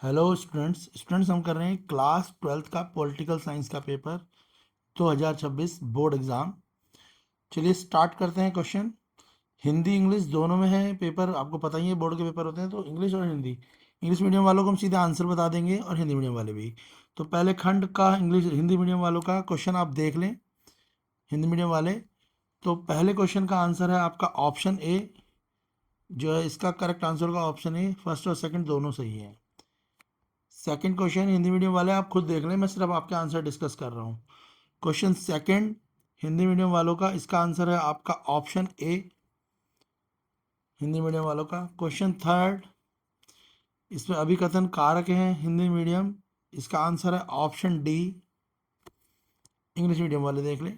Hello students हम कर रहे हैं क्लास 12th का पॉलिटिकल साइंस का पेपर 2026 बोर्ड एग्जाम। चलिए स्टार्ट करते हैं। क्वेश्चन हिंदी इंग्लिश दोनों में है पेपर, आपको पता ही है बोर्ड के पेपर होते हैं तो इंग्लिश और हिंदी। इंग्लिश मीडियम वालों को हम सीधे आंसर बता देंगे और हिंदी मीडियम वाले भी। तो पहले खंड का इंग्लिश हिंदी मीडियम वालों का क्वेश्चन आप देख लें। हिंदी मीडियम वाले, तो पहले क्वेश्चन का आंसर है आपका ऑप्शन ए। जो है इसका करेक्ट आंसर का ऑप्शन ए, फर्स्ट और सेकंड दोनों सही है। सेकंड क्वेश्चन हिंदी मीडियम वाले आप खुद देख लें, मैं सिर्फ आपके आंसर डिस्कस कर रहा हूँ। क्वेश्चन सेकंड हिंदी मीडियम वालों का, इसका आंसर है आपका ऑप्शन ए, हिंदी मीडियम वालों का। क्वेश्चन थर्ड, इसमें अभिकथन कारक हैं हिंदी मीडियम, इसका आंसर है ऑप्शन डी। इंग्लिश मीडियम वाले देख लें।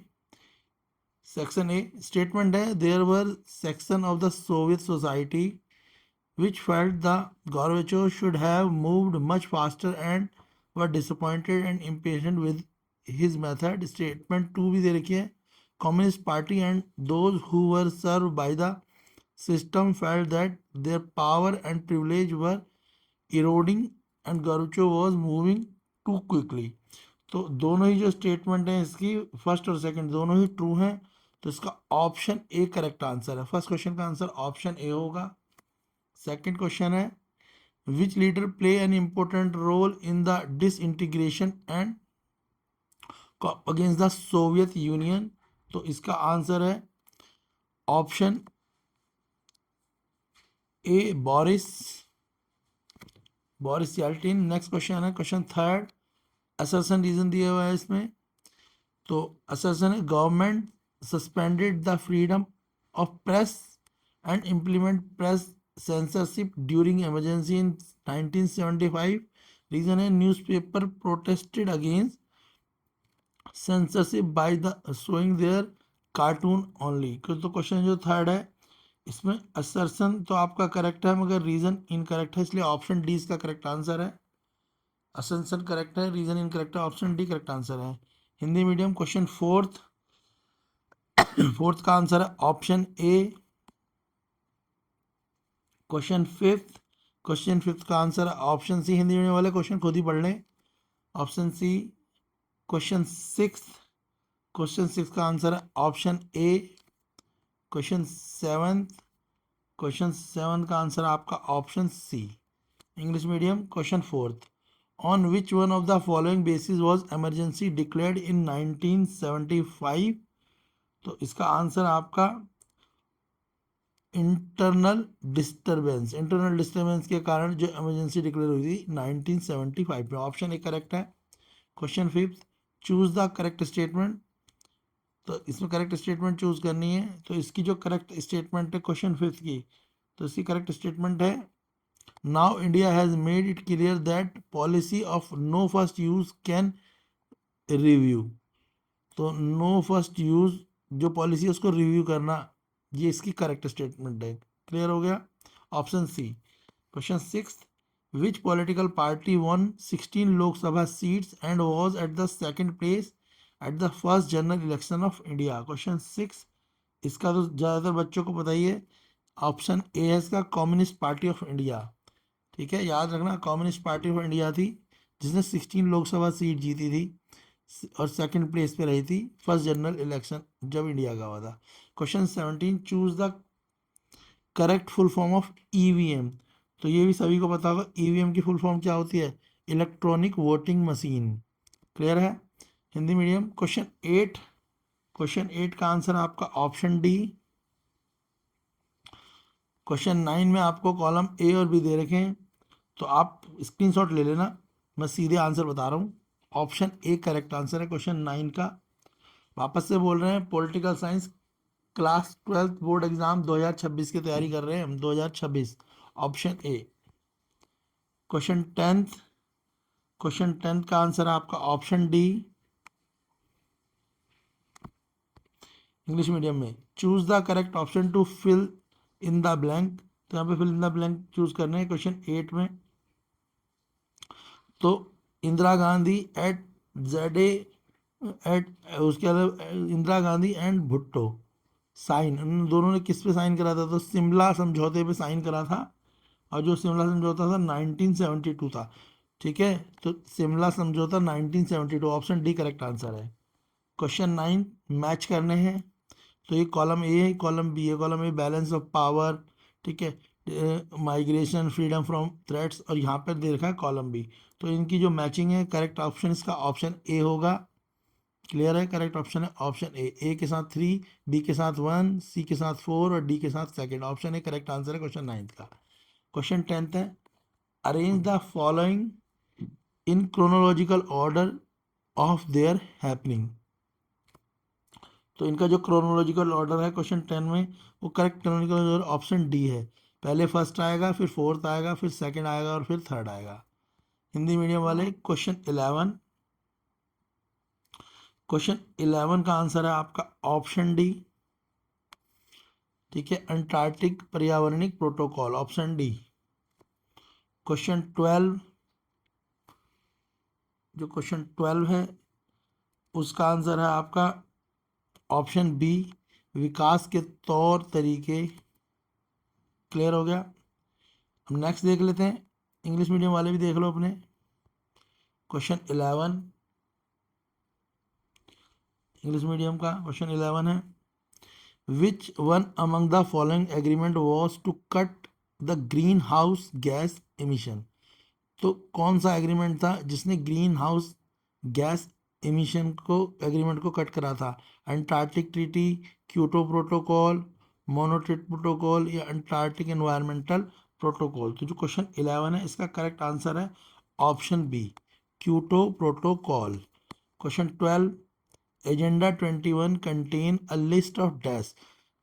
सेक्शन ए स्टेटमेंट है, there were section of the Soviet society which felt the Gorbachev should have moved much faster and were disappointed and impatient with his method. Statement 2 भी दे रखी है, Communist Party and those who were served by the system felt that their power and privilege were eroding and Gorbachev was moving too quickly. तो दोनों ही जो statement हैं इसकी, first और second दोनों ही ट्रू हैं, तो इसका ऑप्शन ए करेक्ट आंसर है। फर्स्ट क्वेश्चन का आंसर ऑप्शन ए होगा। सेकंड क्वेश्चन है, which leader play an important role in the disintegration and against the Soviet Union, तो इसका आंसर है option A, Boris Yeltsin. Next question है question third, assertion reason दिया हुआ है इसमें। तो असर्शन है, government suspended the freedom of press and implement press censorship during emergency in 1975. Reason है, newspaper protested against censorship by the showing their cartoon only। तो question जो थर्ड है इसमें असर्शन तो आपका करेक्ट है मगर रीजन इनकरेक्ट है, इसलिए ऑप्शन डी इसका करेक्ट आंसर है। असर्शन करेक्ट है, रीजन इनकरेक्ट है, ऑप्शन डी करेक्ट आंसर है। हिंदी मीडियम क्वेश्चन फोर्थ का आंसर है ऑप्शन ए। क्वेश्चन फिफ्थ का answer option C. Hindi medium वाले क्वेश्चन खुद ही पढ़ लें, ऑप्शन सी। क्वेश्चन सिक्स का आंसर है ऑप्शन ए। क्वेश्चन सेवन का आंसर आपका option C. English medium question fourth, on which one of the following basis was emergency declared इन 1975, तो इसका आंसर आपका इंटरनल डिस्टर्बेंस के कारण जो इमरजेंसी डिक्लेयर हुई थी 1975 में, ऑप्शन ए करेक्ट है। Question fifth, choose the correct statement, तो इसमें करेक्ट स्टेटमेंट चूज करनी है। तो इसकी जो करेक्ट स्टेटमेंट है क्वेश्चन फिफ्थ की, तो इसकी करेक्ट स्टेटमेंट है, now India has made it clear that policy of no first use can review. तो नो फर्स्ट यूज जो पॉलिसी है उसको रिव्यू करना, ये इसकी करेक्ट स्टेटमेंट है। क्लियर हो गया, option C. Question six, which political party won 16 Lok Sabha seats and was at the second place at the first general election of India. Question six, इसका तो ज़्यादातर बच्चों को पता ही है, ऑप्शन ए है इसका, कम्युनिस्ट पार्टी ऑफ इंडिया। ठीक है, याद रखना, कम्युनिस्ट पार्टी ऑफ इंडिया थी जिसने 16 लोकसभा सीट जीती थी और सेकंड प्लेस पे रही थी फर्स्ट जनरल इलेक्शन जब इंडिया का हुआ था। Question 17, choose the correct full form of EVM, तो ये भी सभी को पता होगा, ईवीएम की फुल फॉर्म क्या होती है, इलेक्ट्रॉनिक वोटिंग मशीन। क्लियर है। हिंदी मीडियम क्वेश्चन एट का आंसर आपका ऑप्शन डी। क्वेश्चन 9 में आपको कॉलम ए और बी दे रखे हैं, तो आप स्क्रीनशॉट ले लेना, मैं सीधे आंसर बता रहा हूँ, ऑप्शन ए करेक्ट आंसर है क्वेश्चन 9 का। वापस से बोल रहे हैं, political science class 12th board exam 2026 की तैयारी कर रहे हैं हम, 2026, ऑप्शन ए। क्वेश्चन टेंथ का आंसर है आपका ऑप्शन डी। इंग्लिश मीडियम में choose the correct option to fill in the blank, तो यहाँ पे fill in the blank choose करने हैं क्वेश्चन 8 में। तो इंदिरा गांधी एट जेडे एट, उसके अलावा इंदिरा गांधी एंड भुट्टो साइन, उन दोनों ने किस पे साइन करा था, तो शिमला समझौते पे साइन करा था और जो शिमला समझौता था 1972 था। ठीक है, तो शिमला समझौता 1972, ऑप्शन डी करेक्ट आंसर है। क्वेश्चन 9, मैच करने हैं। तो ये कॉलम ए है, कॉलम बी है। Column a balance of power, ठीक है, माइग्रेशन, फ्रीडम फ्रॉम थ्रेट्स, और यहाँ पर दे रखा है कॉलम बी। तो इनकी जो मैचिंग है, करेक्ट ऑप्शन इसका ऑप्शन ए होगा। क्लियर है, करेक्ट ऑप्शन है ऑप्शन ए के साथ 3, बी के साथ 1, सी के साथ 4 और डी के साथ second. Option A correct answer है क्वेश्चन 9 का। क्वेश्चन 10 है, arrange the following in chronological order of their happening. तो इनका जो क्रोनोलॉजिकल ऑर्डर है क्वेश्चन 10 में, वो correct chronological order option D है। पहले फर्स्ट आएगा, फिर फोर्थ आएगा, फिर सेकंड आएगा और फिर थर्ड आएगा। हिंदी मीडियम वाले क्वेश्चन 11, क्वेश्चन 11 का आंसर है आपका ऑप्शन डी। ठीक है, अंटार्कटिक पर्यावरणिक प्रोटोकॉल, ऑप्शन डी। क्वेश्चन 12, जो क्वेश्चन 12 है उसका आंसर है आपका ऑप्शन बी, विकास के तौर तरीके। क्लियर हो गया। अब नेक्स्ट देख लेते हैं, इंग्लिश मीडियम वाले भी देख लो अपने। क्वेश्चन 11, इंग्लिश मीडियम का क्वेश्चन 11 है, which one among the following agreement was to cut the green house gas emission. तो कौन सा एग्रीमेंट था जिसने ग्रीन हाउस गैस एमिशन को, एग्रीमेंट को कट करा था? Antarctic treaty, Kyoto protocol, Montreal protocol या अंटार्कटिक एनवायरमेंटल प्रोटोकॉल। तो जो क्वेश्चन 11 है इसका करेक्ट आंसर है option B, Kyoto protocol. Question 12, agenda 21 contain a list of dash.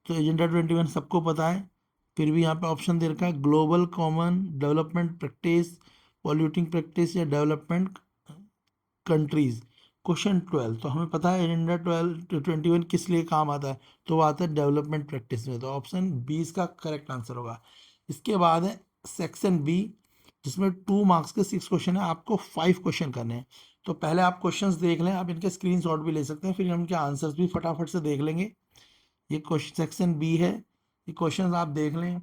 तो एजेंडा 21 सबको पता है, फिर भी यहाँ पे ऑप्शन दे रखा है, global common development practice, polluting practice या डेवलपमेंट कंट्रीज। क्वेश्चन 12, तो हमें पता है एजेंडा 21 किस लिए काम आता है, तो वो आता है डेवलपमेंट प्रैक्टिस में। तो ऑप्शन बी इसका करेक्ट आंसर होगा। इसके बाद है सेक्शन बी, जिसमें 2 मार्क्स के 6 क्वेश्चन है, आपको 5 क्वेश्चन करने हैं। तो पहले आप क्वेश्चंस देख लें, आप इनके स्क्रीनशॉट भी ले सकते हैं, फिर हम इनके आंसर्स भी फटाफट से देख लेंगे। ये क्वेश्चन सेक्शन बी है, ये क्वेश्चंस आप देख लें।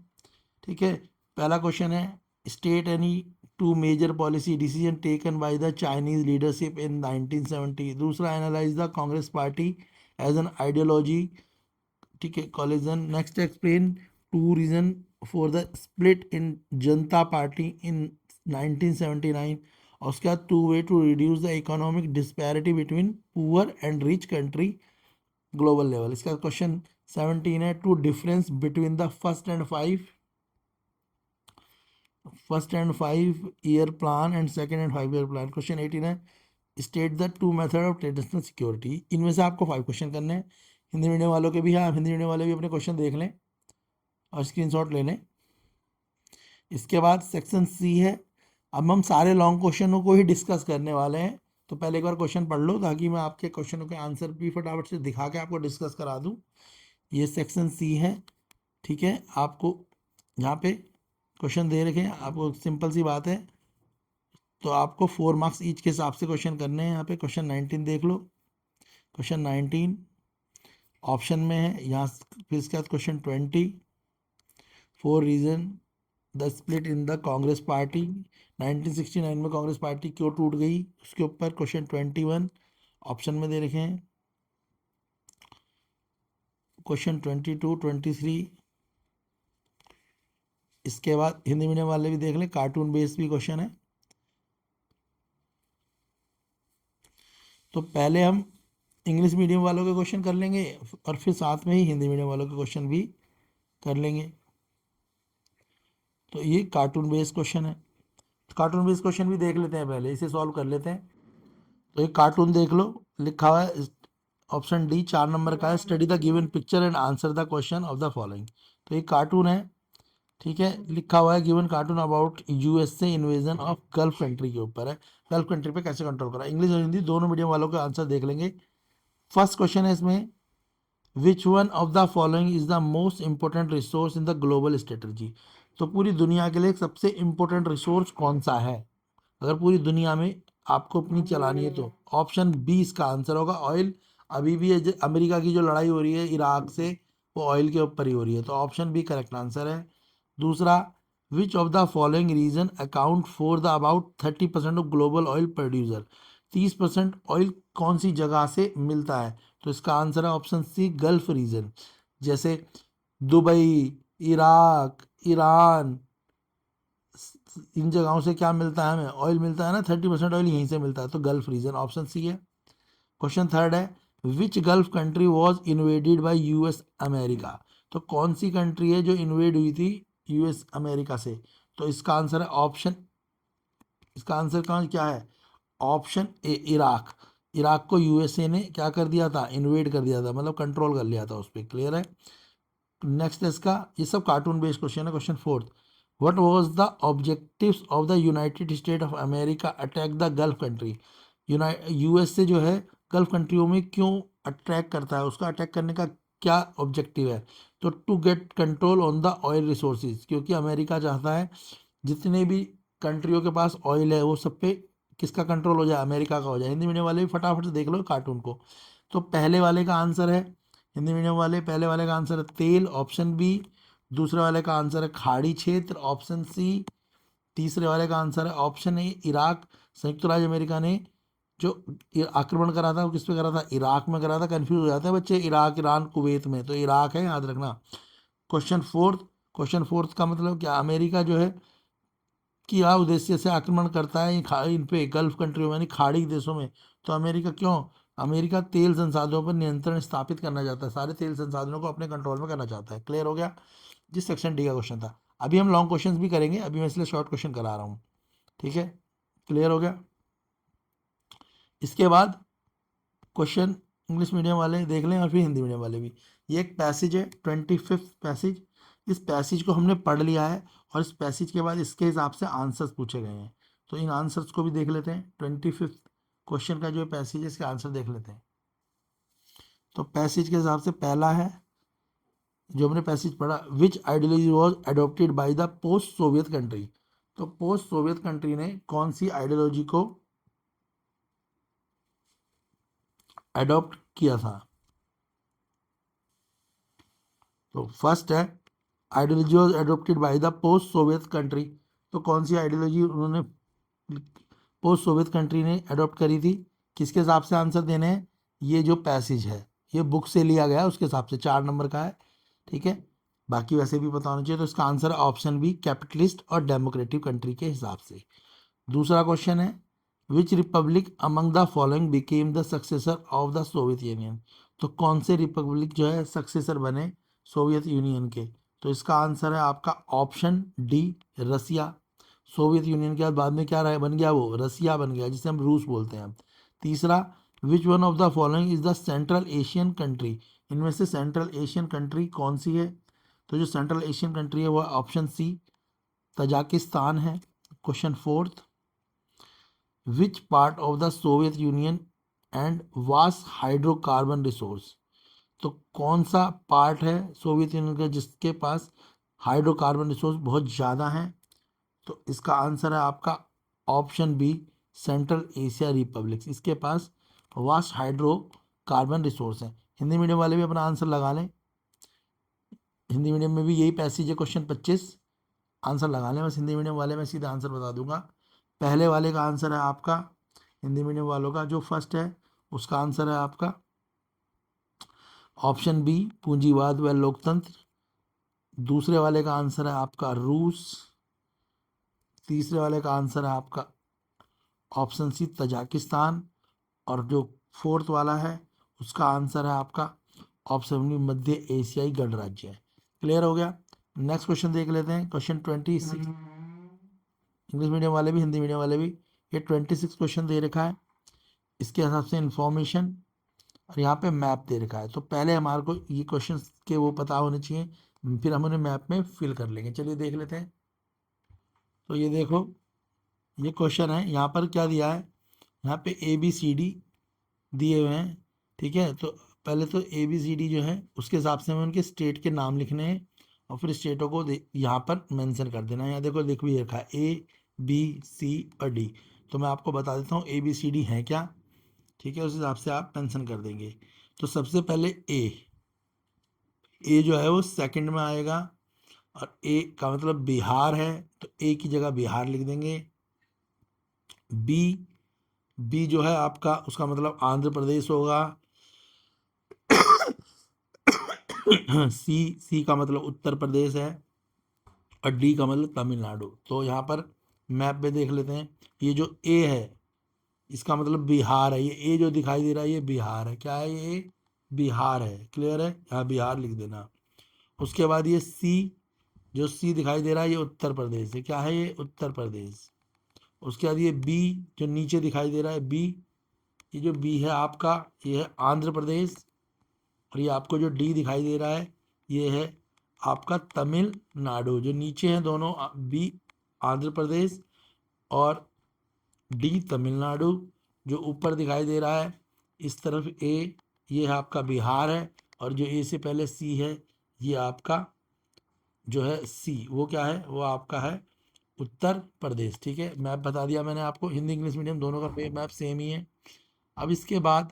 ठीक है, पहला क्वेश्चन है, state any 2 major policy decision taken by the Chinese leadership in 1970। दूसरा, analyse the Congress party as an ideology. ठीक है, coalition. Next, explain 2 reason for the split in Janata party in 1979। और उसके बाद 2 way to reduce the economic disparity between poor and rich country global level. इसका question 17 है, 2 difference between the first and 5 year plan and second and 5 year plan. Question 18 है, state the 2 method of traditional security. इनमें से आपको 5 question करने हैं। Hindi medium वालों के भी हैं, आप हिंदी मीडियम वाले भी अपने क्वेश्चन देख लें और स्क्रीनशॉट ले लें। इसके बाद सेक्शन सी है, अब हम सारे लॉन्ग क्वेश्चनों को ही डिस्कस करने वाले हैं। तो पहले एक बार क्वेश्चन पढ़ लो ताकि मैं आपके क्वेश्चनों के आंसर भी फटाफट से दिखा के आपको डिस्कस करा दूं। ये सेक्शन सी है। ठीक है, आपको यहाँ पे क्वेश्चन दे रखे हैं, आपको सिंपल सी बात है, तो आपको 4 मार्क्स ईच के हिसाब से क्वेश्चन करने हैं। यहाँ पे क्वेश्चन 19 देख लो। क्वेश्चन 19 ऑप्शन में है यहाँ, फिर इसके बाद question 20, 4 reason the split in the Congress party, 1969 में कांग्रेस पार्टी क्यों टूट गई, उसके ऊपर क्वेश्चन 21 ऑप्शन में दे रखे हैं। क्वेश्चन 22, 23, इसके बाद हिंदी मीडियम वाले भी देख लें, कार्टून बेस्ड भी क्वेश्चन है। तो पहले हम इंग्लिश मीडियम वालों के क्वेश्चन कर लेंगे और फिर साथ में ही हिंदी मीडियम वालों के क्वेश्चन भी कर लेंगे। तो ये कार्टून बेस्ड क्वेश्चन है, कार्टून बेस्ड क्वेश्चन भी देख लेते हैं, पहले इसे सॉल्व कर लेते हैं। तो एक कार्टून देख लो, लिखा हुआ है ऑप्शन डी 4 नंबर का है, study the given picture and answer the question of the following. तो एक कार्टून है, ठीक है, लिखा हुआ है given cartoon about USA invasion of gulf country के ऊपर है, गल्फ कंट्री पे कैसे कंट्रोल करा। इंग्लिश और हिंदी दोनों मीडियम वालों का आंसर देख लेंगे। फर्स्ट क्वेश्चन है इसमें, विच one of the following is the most important resource in the global strategy. तो पूरी दुनिया के लिए सबसे इंपॉर्टेंट रिसोर्स कौन सा है अगर पूरी दुनिया में आपको अपनी चलानी है? तो ऑप्शन बी इसका आंसर होगा, ऑयल। अभी भी अमेरिका की जो लड़ाई हो रही है इराक से, वो ऑयल के ऊपर ही हो रही है, तो ऑप्शन बी करेक्ट आंसर है। दूसरा, which of the following reason account for the about 30% of global oil producer, 30% oil कौन सी जगह से मिलता है? तो इसका आंसर है ऑप्शन सी, गल्फ रीजन। जैसे दुबई, इराक, ईरान, इन जगहों से क्या मिलता है? हमें ऑयल मिलता है ना, 30% ऑयल यहीं से मिलता है, तो गल्फ रीजन ऑप्शन सी है। क्वेश्चन थर्ड है, which gulf country was invaded by US America? तो कौन सी कंट्री है जो इन्वेड हुई थी यूएस अमेरिका से? तो इसका आंसर है ऑप्शन, इसका आंसर कहाँ क्या है? ऑप्शन ए, इराक। इराक को यूएसए ने क्या कर दिया था? इन्वेड कर दिया था, मतलब कंट्रोल कर लिया था उस पर। क्लियर है? नेक्स्ट इसका, ये सब कार्टून बेस्ड क्वेश्चन है। Question fourth, what was the objectives of the United state of America attack the gulf country? US से जो है गल्फ कंट्रियों में क्यों अटैक करता है, उसका अटैक करने का क्या ऑब्जेक्टिव है? तो to get control on the oil resources, क्योंकि अमेरिका चाहता है जितने भी कंट्रियों के पास ऑयल है वो सब पे किसका कंट्रोल हो जाए? अमेरिका का हो जाए। हिंदी मीडियम वाले भी फटाफट से देख लो कार्टून को। तो पहले वाले का आंसर है, हिंदी मीडियम वाले पहले वाले का आंसर है तेल, ऑप्शन बी। दूसरे वाले का आंसर है खाड़ी क्षेत्र, ऑप्शन सी। तीसरे वाले का आंसर है ऑप्शन ए, इराक। संयुक्त राज्य अमेरिका ने जो आक्रमण करा था वो किस पे करा था? इराक में करा था। कंफ्यूज हो जाते हैं बच्चे, इराक, ईरान, कुवैत में, तो इराक है, याद रखना। क्वेश्चन फोर्थ, क्वेश्चन फोर्थ का मतलब क्या? अमेरिका जो है क्या उद्देश्य से आक्रमण करता है इन पे गल्फ कंट्रियों में, यानी खाड़ी देशों में? तो अमेरिका क्यों? अमेरिका तेल संसाधनों पर नियंत्रण स्थापित करना चाहता है, सारे तेल संसाधनों को अपने कंट्रोल में करना चाहता है। क्लियर हो गया? जिस सेक्शन डी का क्वेश्चन था। अभी हम लॉन्ग क्वेश्चंस भी करेंगे, अभी मैं इसलिए शॉर्ट क्वेश्चन करा रहा हूँ। ठीक है, क्लियर हो गया? इसके बाद क्वेश्चन इंग्लिश मीडियम वाले देख लें और फिर हिंदी मीडियम वाले भी। ये एक पैसेज है, 25th पैसेज। इस पैसेज को हमने पढ़ लिया है और इस पैसेज के बाद इसके हिसाब से आंसर्स पूछे गए हैं, तो इन आंसर्स को भी देख लेते हैं। 25th क्वेश्चन का जो पैसेज है इसके आंसर देख लेते हैं। तो पैसेज के हिसाब से पहला है जो हमने पैसेज पढ़ा, which ideology was adopted by the post Soviet country? तो पोस्ट सोवियत कंट्री ने कौन सी आइडियोलॉजी को एडॉप्ट किया था? तो फर्स्ट है, ideology was adopted by the post Soviet country. तो कौन सी आइडियोलॉजी उन्होंने पोस्ट सोवियत कंट्री ने एडॉप्ट करी थी? किसके हिसाब से आंसर देने हैं? ये जो पैसेज है ये बुक से लिया गया है, उसके हिसाब से 4 नंबर का है। ठीक है, बाकी वैसे भी पता होना चाहिए। तो इसका आंसर है ऑप्शन बी, कैपिटलिस्ट और डेमोक्रेटिक कंट्री के हिसाब से। दूसरा क्वेश्चन है, which republic among the following became the successor of the Soviet Union? तो कौन से रिपब्लिक जो है सक्सेसर बने सोवियत यूनियन के? तो इसका आंसर है आपका ऑप्शन डी, रसिया। सोवियत यूनियन के बाद में क्या रहा, बन गया वो रसिया बन गया, जिसे हम रूस बोलते हैं। तीसरा, विच one of the following is the central Asian country? इनमें से सेंट्रल एशियन कंट्री कौन सी है? तो जो सेंट्रल एशियन कंट्री है वो ऑप्शन सी, तजाकिस्तान है। Question fourth, which part of the Soviet union and vast hydrocarbon resource? तो कौन सा पार्ट है सोवियत यूनियन का जिसके पास हाइड्रोकार्बन रिसोर्स बहुत ज़्यादा है? तो इसका आंसर है आपका option B, central Asia republics. इसके पास वास्ट हाइड्रोकार्बन रिसोर्स है। हिंदी मीडियम वाले भी अपना आंसर लगा लें, हिंदी मीडियम में भी यही पैसेज है। क्वेश्चन 25 आंसर लगा लें बस, हिंदी मीडियम वाले में सीधा आंसर बता दूंगा। पहले वाले का आंसर है आपका, हिंदी मीडियम वालों का जो फर्स्ट है उसका आंसर है आपका ऑप्शन बी, पूंजीवाद व लोकतंत्र। दूसरे वाले का आंसर है आपका रूस। तीसरे वाले का आंसर है आपका ऑप्शन सी, तजाकिस्तान। और जो फोर्थ वाला है उसका आंसर है आपका ऑप्शन बी, मध्य एशियाई गणराज्य है। क्लियर हो गया? नेक्स्ट क्वेश्चन देख लेते हैं। क्वेश्चन 26, इंग्लिश मीडियम वाले भी हिंदी मीडियम वाले भी, ये 26 क्वेश्चन दे रखा है। इसके हिसाब से इंफॉर्मेशन और यहाँ पे मैप दे रखा है। तो पहले हमारे को ये क्वेश्चन के वो पता होने चाहिए, फिर हम उन्हें मैप में फिल कर लेंगे। चलिए देख लेते हैं। तो ये देखो, ये क्वेश्चन है, यहाँ पर क्या दिया है? यहाँ पे ABCD दिए हुए हैं। ठीक है, तो पहले तो ABCD जो है उसके हिसाब से हमें उनके स्टेट के नाम लिखने हैं और फिर स्टेटों को यहाँ पर मेंशन कर देना है। यहाँ देखो लिख भी रखा है A, B, C और D। तो मैं आपको बता देता हूँ ABCD है क्या। ठीक है, उस हिसाब से आप मेंशन कर देंगे। तो सबसे पहले ए जो है वो सेकंड में आएगा। और ए का मतलब बिहार है, तो ए की जगह बिहार लिख देंगे। बी, बी जो है आपका, उसका मतलब आंध्र प्रदेश होगा। सी, सी का मतलब उत्तर प्रदेश है। और डी का मतलब तमिलनाडु। तो यहाँ पर मैप पे देख लेते हैं, ये जो ए है इसका मतलब बिहार है। ये ए जो दिखाई दे रहा है ये बिहार है। क्या है ये? बिहार है। क्लियर है? यहाँ बिहार लिख देना। उसके बाद ये सी, जो सी दिखाई दे रहा है ये उत्तर प्रदेश है। क्या है ये? उत्तर प्रदेश। उसके बाद ये बी, जो नीचे दिखाई दे रहा है बी, ये जो बी है आपका, ये है आंध्र प्रदेश। और ये आपको जो डी दिखाई दे रहा है ये है आपका तमिलनाडु। जो नीचे हैं दोनों, बी आंध्र प्रदेश और डी तमिलनाडु। जो ऊपर दिखाई दे रहा है इस तरफ ए, ये है आपका बिहार है। और जो ए से पहले सी है ये आपका जो है सी, वो क्या है? वो आपका है उत्तर प्रदेश। ठीक है, मैप बता दिया मैंने आपको। हिंदी इंग्लिश मीडियम दोनों का मैप सेम ही है। अब इसके बाद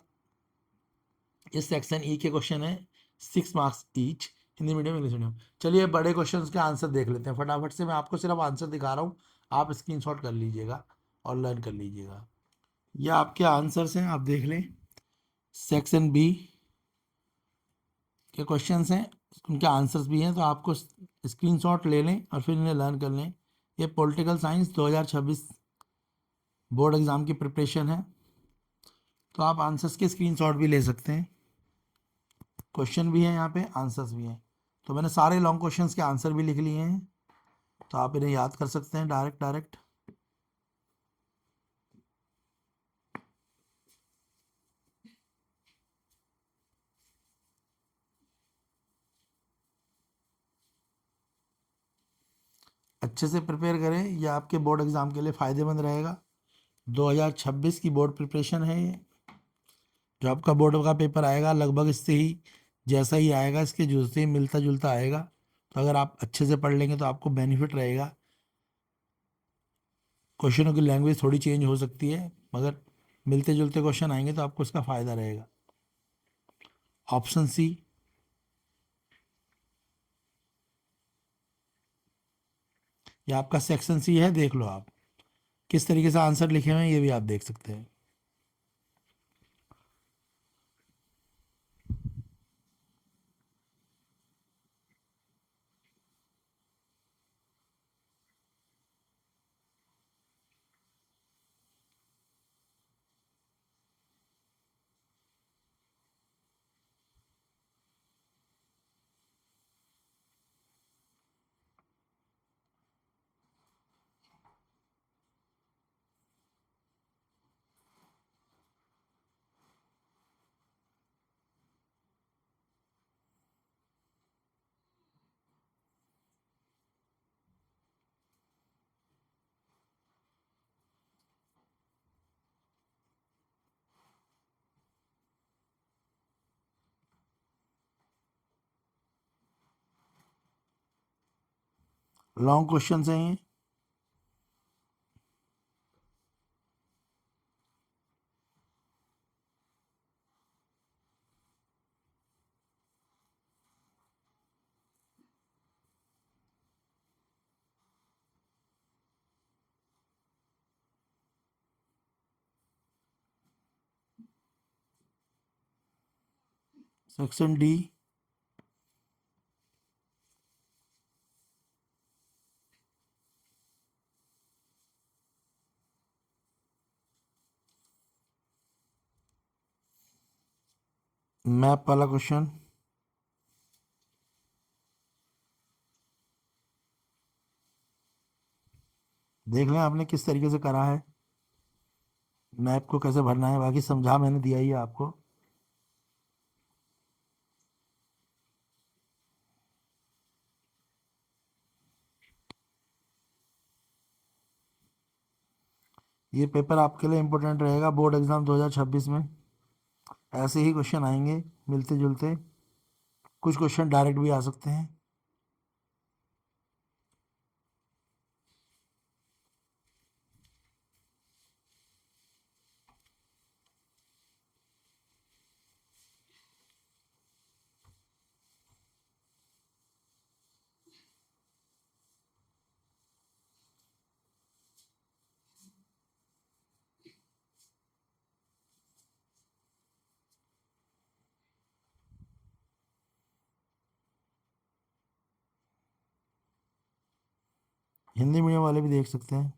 इस सेक्शन ई के क्वेश्चन है 6 marks each, Hindi medium English medium. चलिए बड़े क्वेश्चंस के आंसर देख लेते हैं फटाफट से। मैं आपको सिर्फ आंसर दिखा रहा हूँ, आप स्क्रीनशॉट कर लीजिएगा और लर्न कर लीजिएगा। ये आपके आंसर्स हैं, आप देख लें। सेक्शन बी के क्वेश्चंस हैं, उनके आंसर्स भी हैं, तो आपको स्क्रीनशॉट ले लें और फिर इन्हें लर्न कर लें। ये पॉलिटिकल साइंस 2026 बोर्ड एग्ज़ाम की प्रिपरेशन है, तो आप आंसर्स के स्क्रीनशॉट भी ले सकते हैं। क्वेश्चन भी हैं यहाँ पे, आंसर्स भी हैं। तो मैंने सारे लॉन्ग क्वेश्चंस के आंसर भी लिख लिए हैं, तो आप इन्हें याद कर सकते हैं डायरेक्ट डायरेक्ट। अच्छे से प्रिपेयर करें, ये आपके बोर्ड एग्ज़ाम के लिए फ़ायदेमंद रहेगा। 2026 की बोर्ड प्रिपरेशन है ये। जो आपका बोर्ड का पेपर आएगा लगभग इससे ही जैसा ही आएगा, इसके जो से मिलता जुलता आएगा। तो अगर आप अच्छे से पढ़ लेंगे तो आपको बेनिफिट रहेगा। क्वेश्चनों की लैंग्वेज थोड़ी चेंज हो सकती है, मगर मिलते जुलते क्वेश्चन आएंगे तो आपको इसका फ़ायदा रहेगा। ऑप्शन सी, ये आपका सेक्शन सी है, देख लो आप किस तरीके से आंसर लिखे हुए हैं, ये भी आप देख सकते हैं। लॉन्ग क्वेश्चन हैं ये। सेक्शन डी, मैप वाला क्वेश्चन। देख लें आपने किस तरीके से करा है, मैप को कैसे भरना है, बाकी समझा मैंने दिया ही है आपको। ये पेपर आपके लिए इम्पोर्टेंट रहेगा बोर्ड एग्जाम 2026 में। ऐसे ही क्वेश्चन आएंगे मिलते जुलते, कुछ क्वेश्चन डायरेक्ट भी आ सकते हैं। हिंदी मीडियम वाले भी देख सकते हैं।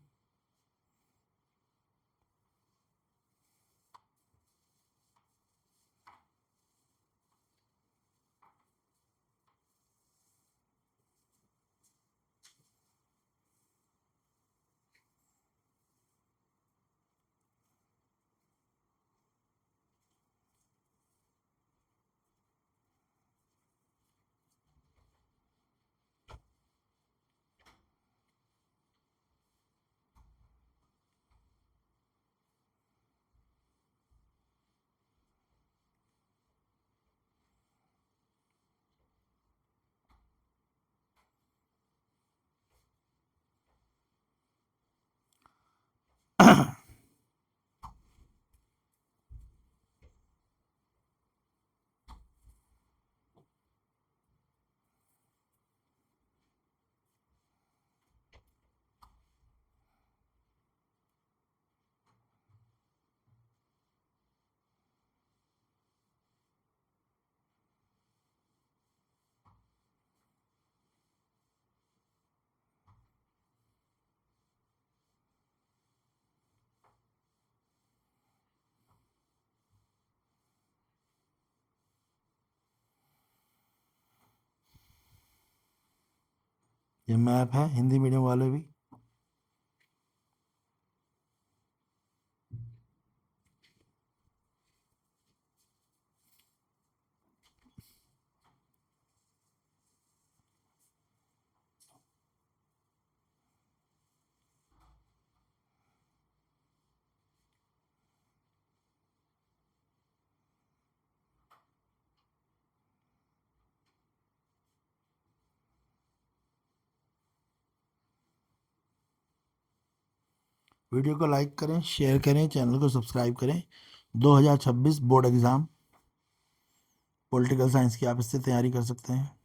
ये मैप है, हिंदी मीडियम वाले भी। वीडियो को लाइक करें, शेयर करें, चैनल को सब्सक्राइब करें। 2026 बोर्ड एग्ज़ाम पॉलिटिकल साइंस की आप इससे तैयारी कर सकते हैं।